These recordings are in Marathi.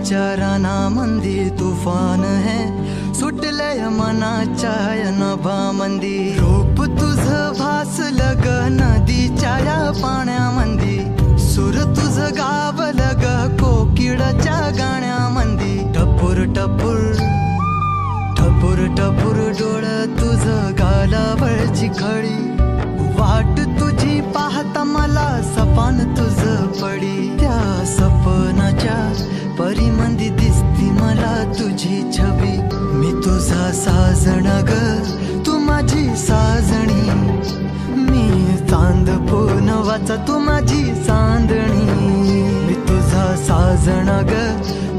विचारांमध्ये तुफान है, सुटलय मनाच्या नभामंदी. रूप तुझं भासलं ग नदीच्या या पाण्यामंदी, सूर तुझं गावलं ग कोकिळाच्या गाण्यामंदी. टपूर टपूर टपूर टपूर डोळं तुझं गालावरची खळी, वाट तुझी पाहता मला सपान तुझं पडी. त्या सपनाच्या परीमंदी दिसती मला तुझी छबी. मी तुझा साजण ग तू माझी साजणी, मी चांद पूनवाचा तू माझी चांदणी. मी तुझा साजण ग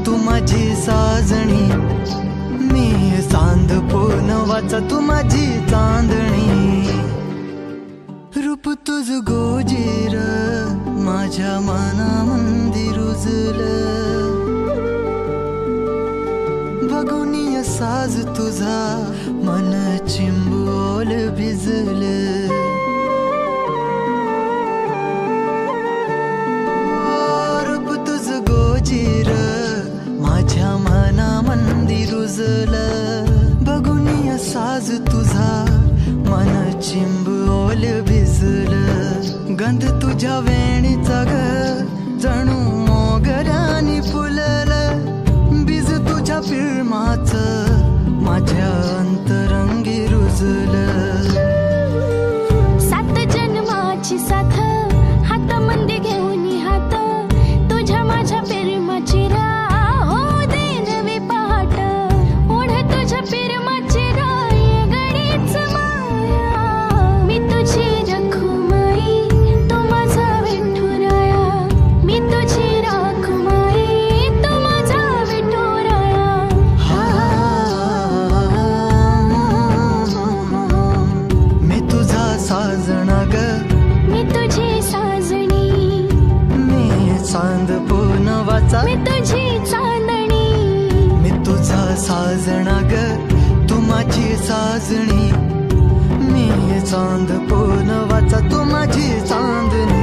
तू माझी साजणी, मी चांद पूनवाचा तू माझी चांदणी. रूप तुझ गोजीर माझ्या मनामंदी रुजलं, बघुनिय साज तुझा मन चिंबोल भिजलं. रूप तुझ गोजीर माझ्या मनामंदी रुजलं, बघुनिय साज तुझा मन चिंबोल भिजलं. गंध तुझ्या वेणीचा ग जणू मोगऱ्यानी फुललं, बीज तुझ्या पिळमाचं माझ्या अंतरंगी रुजलं. सात जन्माची साथ हातामध्ये घेऊन हात, तुझ्या माझ्या प्रेमाची राह हो दे नवी पहाट. ओढ तुझ्या प्रेमाची राह ये गडीच माया, मी तुझी रखुमाई तू माझा विठुराया. मी तुझी रखुमाई तू माझा विठुराया. मी तुझा साजना ग मी तुझी साजणी, मी चांद पूनवाचा मी तुझी चांदणी. मी तुझा साजना ग तू माझी साजणी, मी चांद पूनवाचा तू माझी चांदणी.